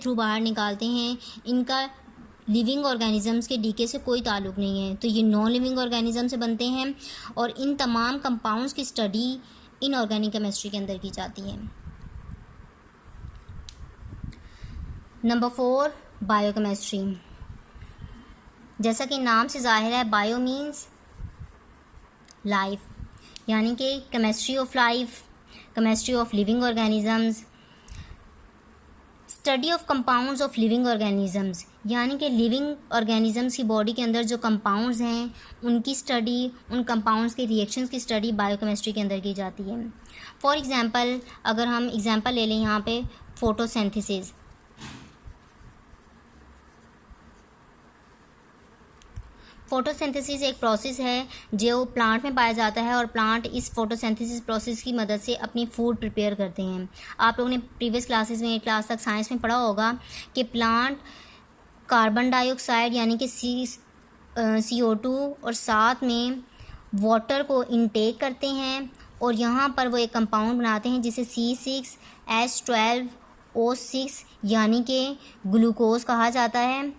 Through बाहर निकालते हैं, इनका लिविंग ऑर्गेनिजम्स के डीके से कोई ताल्लुक़ नहीं है। तो ये नॉन लिविंग ऑर्गेनिज्म से बनते हैं और इन तमाम कंपाउंड्स की स्टडी इनऑर्गेनिक केमिस्ट्री के अंदर की जाती है। Number 4, biochemistry. जैसा कि नाम से ज़ाहिर है, बायो मीन्स लाइफ, यानी कि chemistry of life, chemistry of living organisms, study of compounds of living organisms, यानी कि लिविंग ऑर्गेनिजम्स की बॉडी के अंदर जो कंपाउंड्स हैं उनकी स्टडी, उन कंपाउंड्स के रिएक्शंस की स्टडी बायोकेमिस्ट्री के अंदर की जाती है। फॉर एग्जांपल, अगर हम एग्जांपल ले लें यहाँ पे फोटोसिंथेसिस। फोटोसिंथेसिस एक प्रोसेस है जो प्लांट में पाया जाता है और प्लांट इस फोटोसिंथेसिस प्रोसेस की मदद से अपनी फूड प्रिपेयर करते हैं। आप लोगों ने प्रीवियस क्लासेस में, क्लास तक साइंस में पढ़ा होगा कि प्लांट कार्बन डाइऑक्साइड यानी कि CO2 और साथ में वाटर को इनटेक करते हैं और यहाँ पर वो एक कंपाउंड बनाते हैं जिसे C6H12O6 यानी कि ग्लूकोज कहा जाता है।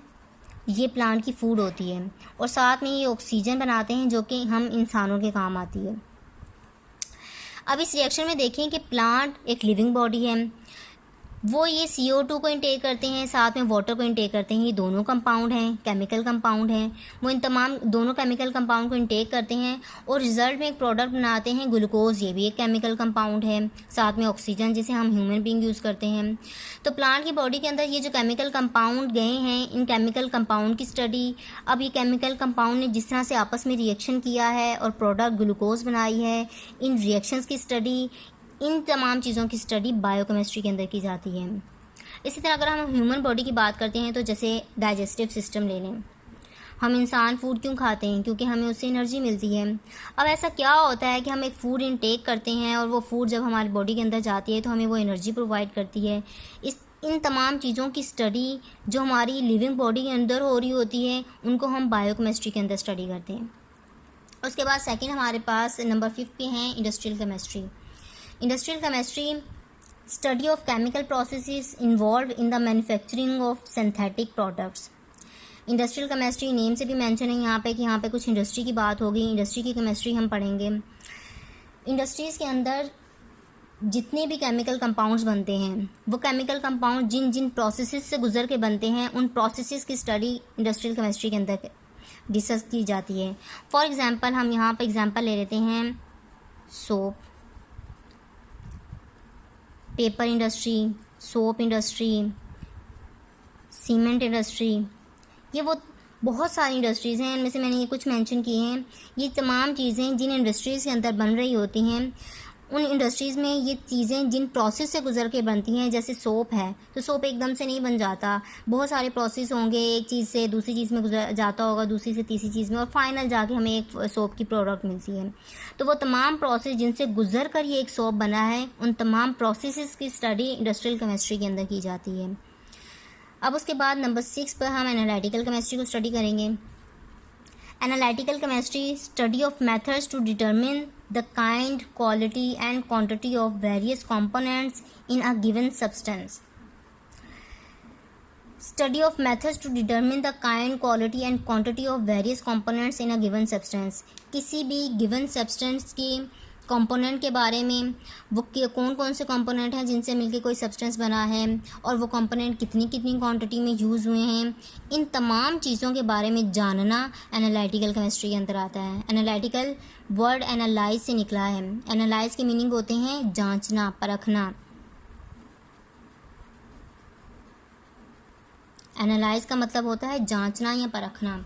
ये प्लांट की फूड होती है और साथ में ये ऑक्सीजन बनाते हैं जो कि हम इंसानों के काम आती है। अब इस रिएक्शन में देखें कि प्लांट एक लिविंग बॉडी है, वो ये CO2 को इनटेक करते हैं, साथ में वाटर को इनटेक करते हैं। ये दोनों कंपाउंड हैं, केमिकल कंपाउंड हैं। वो इन तमाम दोनों केमिकल कंपाउंड को इनटेक करते हैं और रिज़ल्ट में एक प्रोडक्ट बनाते हैं ग्लूकोज, ये भी एक केमिकल कंपाउंड है, साथ में ऑक्सीजन जिसे हम ह्यूमन बीइंग यूज़ करते हैं। तो प्लांट की बॉडी के अंदर ये जो केमिकल कंपाउंड गए हैं, इन केमिकल कंपाउंड की स्टडी, अब ये केमिकल कंपाउंड ने जिस तरह से आपस में रिएक्शन किया है और प्रोडक्ट ग्लूकोज बनाई है, इन रिएक्शंस की स्टडी, इन तमाम चीज़ों की स्टडी बायोकेमिस्ट्री के अंदर की जाती है। इसी तरह अगर हम ह्यूमन बॉडी की बात करते हैं तो जैसे डाइजेस्टिव सिस्टम ले लें। हम इंसान फूड क्यों खाते हैं? क्योंकि हमें उससे एनर्जी मिलती है। अब ऐसा क्या होता है कि हम एक फ़ूड इनटेक करते हैं और वो फूड जब हमारी बॉडी के अंदर जाती है तो हमें वो एनर्जी प्रोवाइड करती है। इन तमाम चीज़ों की स्टडी जो हमारी लिविंग बॉडी के अंदर हो रही होती है उनको हम बायोकेमिस्ट्री के अंदर स्टडी करते हैं। उसके बाद सेकेंड हमारे पास नंबर 5 पे हैं industrial chemistry. Industrial chemistry study of chemical processes involve in the manufacturing of synthetic products. Industrial chemistry name से भी मेंशन है यहाँ पे कि यहाँ पे कुछ इंडस्ट्री की बात होगी, इंडस्ट्री की केमिस्ट्री हम पढ़ेंगे। इंडस्ट्रीज़ के अंदर जितने भी केमिकल कंपाउंड्स बनते हैं वो केमिकल कंपाउंड जिन जिन प्रोसेसेस से गुजर के बनते हैं उन प्रोसेसेस की स्टडी इंडस्ट्रियल केमिस्ट्री के अंदर डिस्कस की जाती है। फॉर एग्जांपल हम यहाँ पे एग्जांपल ले लेते हैं soap, paper industry, soap industry, cement industry, ये वो बहुत सारी इंडस्ट्रीज़ हैं। इनमें से मैंने ये कुछ मेंशन किए हैं। ये तमाम चीज़ें जिन इंडस्ट्रीज़ के अंदर बन रही होती हैं, उन इंडस्ट्रीज़ में ये चीज़ें जिन प्रोसेस से गुजर के बनती हैं, जैसे सोप है तो सोप एकदम से नहीं बन जाता, बहुत सारे प्रोसेस होंगे, एक चीज़ से दूसरी चीज़ में गुजर जाता होगा, दूसरी से तीसरी चीज़ में, और फाइनल जाके हमें एक सोप की प्रोडक्ट मिलती है। तो वो तमाम प्रोसेस जिनसे गुजर कर ये एक सोप बना है, उन तमाम प्रोसेस की स्टडी इंडस्ट्रियल केमिस्ट्री के अंदर की जाती है। अब उसके बाद नंबर 6 पर हम एनालिटिकल केमिस्ट्री को स्टडी करेंगे। Analytical chemistry study of methods to determine the kind, quality and quantity of various components in a given substance. Study of methods to determine the kind, quality and quantity of various components in a given substance. किसी भी given substance की component के बारे में, वो कौन कौन से कंपोनेंट हैं जिनसे मिलके कोई सब्सटेंस बना है और वो कंपोनेंट कितनी कितनी क्वांटिटी में यूज़ हुए हैं, इन तमाम चीज़ों के बारे में जानना एनालिटिकल केमिस्ट्री के अंदर आता है। एनालिटिकल वर्ड एनालाइज से निकला है। एनालाइज के मीनिंग होते हैं जांचना, परखना। एनालाइज का मतलब होता है जांचना या परखना।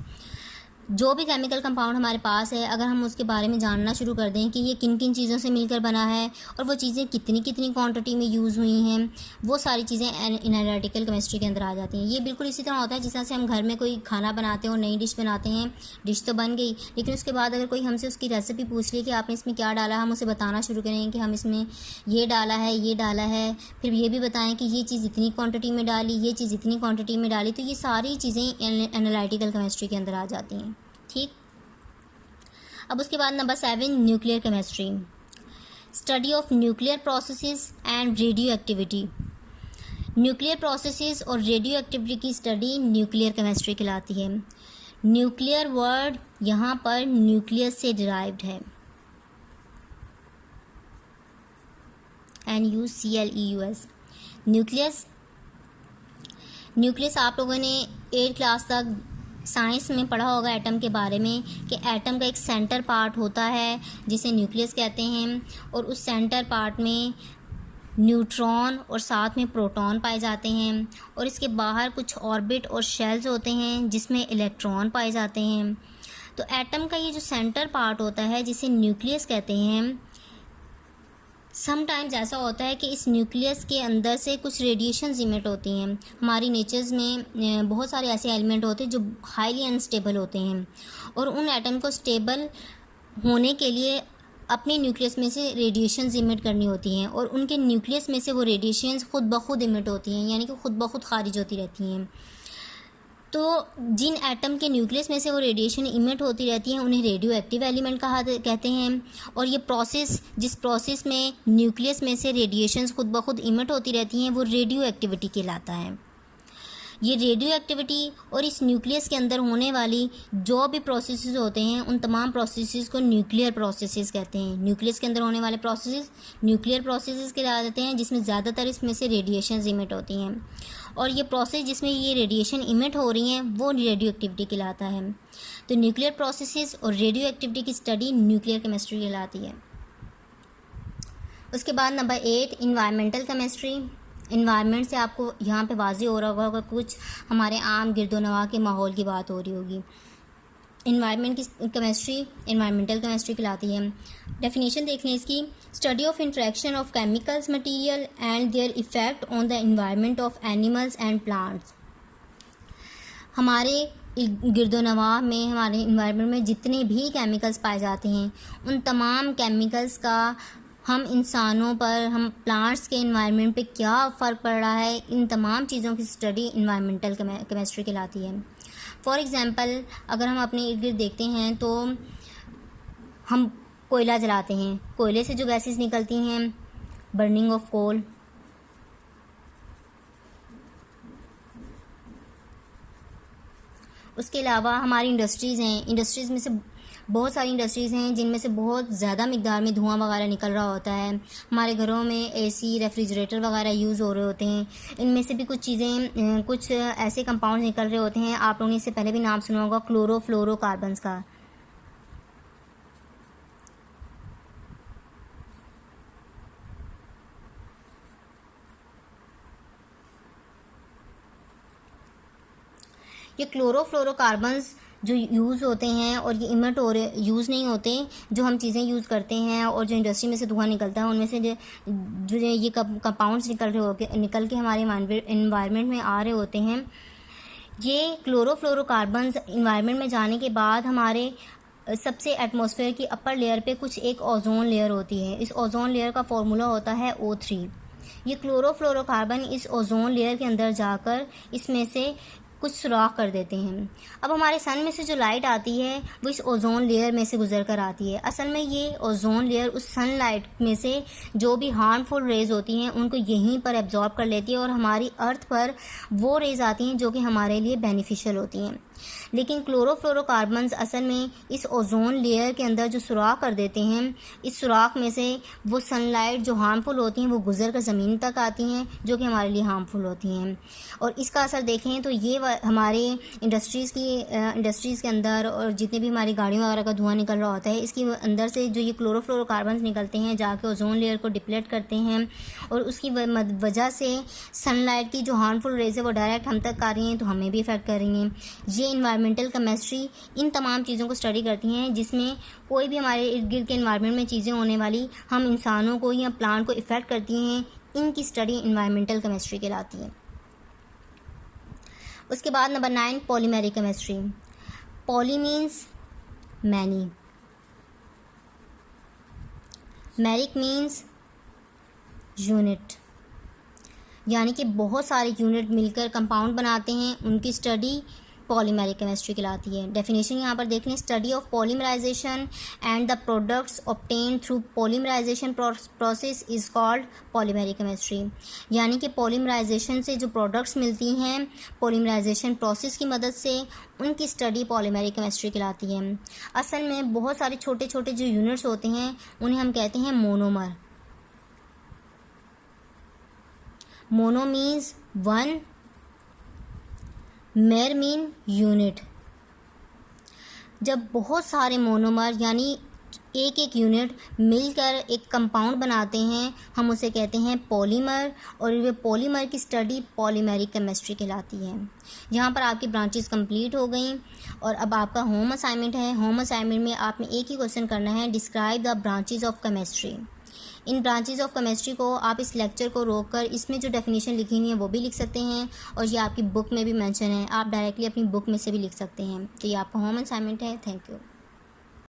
जो भी केमिकल कंपाउंड हमारे पास है, अगर हम उसके बारे में जानना शुरू कर दें कि ये किन किन चीज़ों से मिलकर बना है और वो चीज़ें कितनी कितनी क्वांटिटी में यूज़ हुई हैं, वो सारी चीज़ें एनालिटिकल केमिस्ट्री के अंदर आ जाती हैं। ये बिल्कुल इसी तरह होता है जिस तरह से हम घर में कोई खाना बनाते हैं और नई डिश बनाते हैं। डिश तो बन गई, लेकिन उसके बाद अगर कोई हमसे उसकी रेसिपी पूछ ली कि आपने इसमें क्या डाला, हम उसे बताना शुरू करें कि हम इसमें ये डाला है, ये डाला है, फिर ये भी बताएं कि ये चीज़ इतनी क्वांटिटी में डाली, ये चीज़ इतनी क्वांटिटी में डाली। तो ये सारी चीज़ें एनालिटिकल केमिस्ट्री के अंदर आ जाती हैं। ठीक। अब उसके बाद number 7 nuclear chemistry study of nuclear processes and radio activity. Nuclear processes और रेडियो एक्टिविटी की स्टडी न्यूक्लियर केमिस्ट्री कहलाती है। न्यूक्लियर वर्ड यहाँ पर न्यूक्लियस से डिराइव्ड है, NUCLEUS। न्यूक्लियस आप लोगों ने 8th क्लास तक साइंस में पढ़ा होगा एटम के बारे में, कि एटम का एक सेंटर पार्ट होता है जिसे न्यूक्लियस कहते हैं, और उस सेंटर पार्ट में न्यूट्रॉन और साथ में प्रोटॉन पाए जाते हैं, और इसके बाहर कुछ ऑर्बिट और शेल्स होते हैं जिसमें इलेक्ट्रॉन पाए जाते हैं। तो एटम का ये जो सेंटर पार्ट होता है जिसे न्यूक्लियस कहते हैं, समटाइम्स ऐसा होता है कि इस न्यूक्लियस के अंदर से कुछ रेडिएशंस इमिट होती हैं। हमारी नेचर्स में बहुत सारे ऐसे एलिमेंट होते हैं जो हाईली अनस्टेबल होते हैं, और उन एटम को स्टेबल होने के लिए अपने न्यूक्लियस में से रेडिएशंस इमिट करनी होती हैं, और उनके न्यूक्लियस में से वो रेडिएशंस खुद ब खुद इमिट होती हैं, यानी कि खुद ब खुद खारिज होती रहती हैं। तो जिन एटम के न्यूक्लियस में से वो रेडिएशन इमिट होती रहती हैं उन्हें रेडियो एक्टिव एलिमेंट कहते हैं। और ये प्रोसेस, जिस प्रोसेस में न्यूक्लियस में से रेडिएशंस खुद ब खुद इमिट होती रहती हैं, वो रेडियो एक्टिविटी कहलाता है। ये रेडियो एक्टिविटी और इस न्यूक्लियस के अंदर होने वाली जो भी प्रोसेसेस होते हैं उन तमाम प्रोसेसेस को न्यूक्लियर प्रोसेसेस कहते हैं। न्यूक्लियस के अंदर होने वाले प्रोसेसेस न्यूक्लियर प्रोसेसेस कहलाते हैं, जिसमें ज़्यादातर इसमें से रेडिएशंस इमिट होती हैं, और ये प्रोसेस जिसमें ये रेडिएशन इमिट हो रही हैं वो रेडियो एक्टिविटी कहलाता है। तो न्यूक्लियर प्रोसेसेस और रेडियो एक्टिविटी की स्टडी न्यूक्लियर केमिस्ट्री कहलाती है। उसके बाद नंबर 8 इन्वायरमेंटल केमिस्ट्री। इन्वायरमेंट से आपको यहाँ पे वाज़ेह हो रहा होगा कुछ हमारे आम गिरदोनवा के माहौल की बात हो रही होगी। इन्वायरमेंट की केमिस्ट्री इन्वायरमेंटल केमिस्ट्री कहलाती है। डेफिनेशन देख लें इसकी, study of interaction of chemicals material and their effect on the environment of animals and plants. हमारे गिरदोनवा में, हमारे इन्वायरमेंट में जितने भी केमिकल्स पाए जाते हैं उन तमाम केमिकल्स का हम इंसानों पर, हम प्लांट्स के इन्वायरमेंट पे क्या फ़र्क पड़ रहा है, इन तमाम चीज़ों की स्टडी इन्वायरमेंटल केमिस्ट्री कहलाती है। फॉर एग्ज़ाम्पल अगर हम अपने इर्द गिर्द देखते हैं तो हम कोयला जलाते हैं, कोयले से जो गैसेस निकलती हैं, बर्निंग ऑफ कोल, उसके अलावा हमारी इंडस्ट्रीज़ हैं, इंडस्ट्रीज़ में से बहुत सारी इंडस्ट्रीज़ हैं जिनमें से बहुत ज़्यादा मिक़दार में धुआं वगैरह निकल रहा होता है। हमारे घरों में एसी, रेफ्रिजरेटर वगैरह यूज़ हो रहे होते हैं, इनमें से भी कुछ चीज़ें, कुछ ऐसे कंपाउंड निकल रहे होते हैं, आप लोगों ने इससे पहले भी नाम सुना होगा क्लोरोफ्लोरोकार्बन्स का। ये क्लोरोफ्लोरोकार्बन्स जो यूज़ होते हैं और ये इमिट हो रहे, यूज़ नहीं होते, जो हम चीज़ें यूज़ करते हैं और जो इंडस्ट्री में से धुआं निकलता है उनमें से जो ये कंपाउंड्स निकल के हमारे इन्वायरमेंट में आ रहे होते हैं, ये क्लोरोफ्लोरोकार्बन्स इन्वायरमेंट में जाने के बाद हमारे सबसे एटमॉस्फेयर की अपर लेयर पे कुछ एक ओजोन लेयर होती है। इस ओजोन लेयर का फॉर्मूला होता है O3। ये क्लोरोफ्लोरोकार्बन इस ओजोन लेयर के अंदर जाकर इसमें से कुछ सुराख कर देते हैं। अब हमारे सन में से जो लाइट आती है वो इस ओजोन लेयर में से गुजर कर आती है। असल में ये ओजोन लेयर उस सनलाइट में से जो भी हार्मफुल रेज़ होती हैं उनको यहीं पर एब्जॉर्ब कर लेती है और हमारी अर्थ पर वो रेज़ आती हैं जो कि हमारे लिए बेनिफिशियल होती हैं। लेकिन क्लोरोफ्लोरोकार्बन्स असल में इस ओजोन लेयर के अंदर जो सुराख कर देते हैं, इस सुराख में से वो सनलाइट जो हार्मफुल होती हैं वो गुजर कर ज़मीन तक आती हैं जो कि हमारे लिए हार्मफुल होती हैं। और इसका असर देखें तो ये हमारे इंडस्ट्रीज़ के अंदर और जितने भी हमारी गाड़ियों वगैरह का धुआं निकल रहा होता है, इसके अंदर से जो ये क्लोरोफ्लोरोकार्बन्स निकलते हैं जाके ओजोन लेयर को डिप्लेट करते हैं और उसकी वजह से सनलाइट की जो हार्मफुल रेज़ है वो डायरेक्ट हम तक आ रही हैं तो हमें भी इफ़ेक्ट कर रही हैं। ये इन्वायरमेंटल केमिस्ट्री इन तमाम चीज़ों को स्टडी करती हैं जिसमें कोई भी हमारे इर्द गिर्द के इन्वायरमेंट में चीज़ें होने वाली हम इंसानों को या प्लांट को इफ़ेक्ट करती हैं, इनकी स्टडी इन्वायरमेंटल केमिस्ट्री कहलाती है। उसके बाद number 9 polymeric chemistry. Poly means many, meric means unit, यानी कि बहुत सारे यूनिट मिलकर कंपाउंड बनाते हैं, उनकी स्टडी पॉलीमेरिक केमिस्ट्री कहलाती है। डेफिनेशन यहाँ पर देख लें, study of polymerization and the products obtain through polymerization process is called polymeric chemistry. यानी कि पॉलीमराइजेशन से जो प्रोडक्ट्स मिलती हैं पॉलीमराइजेशन प्रोसेस की मदद से, उनकी स्टडी पॉलीमेरिक केमिस्ट्री कहलाती है। असल में बहुत सारे छोटे छोटे जो यूनिट्स होते हैं उन्हें हम कहते हैं मोनोमर। मोनो मीन्स वन, मेर मीन यूनिट। जब बहुत सारे मोनोमर यानी एक एक यूनिट मिलकर एक कंपाउंड बनाते हैं हम उसे कहते हैं पॉलीमर, और वे पॉलीमर की स्टडी पॉलीमेरिक केमिस्ट्री कहलाती है। यहाँ पर आपकी ब्रांचेस कंप्लीट हो गई और अब आपका होम असाइनमेंट है। होम असाइनमेंट में आपने एक ही क्वेश्चन करना है, describe the branches of chemistry. In branches of chemistry को आप इस लेक्चर को रोककर इसमें जो डेफिनेशन लिखी हुई है वो भी लिख सकते हैं, और ये आपकी बुक में भी मेंशन है, आप डायरेक्टली अपनी बुक में से भी लिख सकते हैं। तो ये आपका होम असाइनमेंट है। Thank you.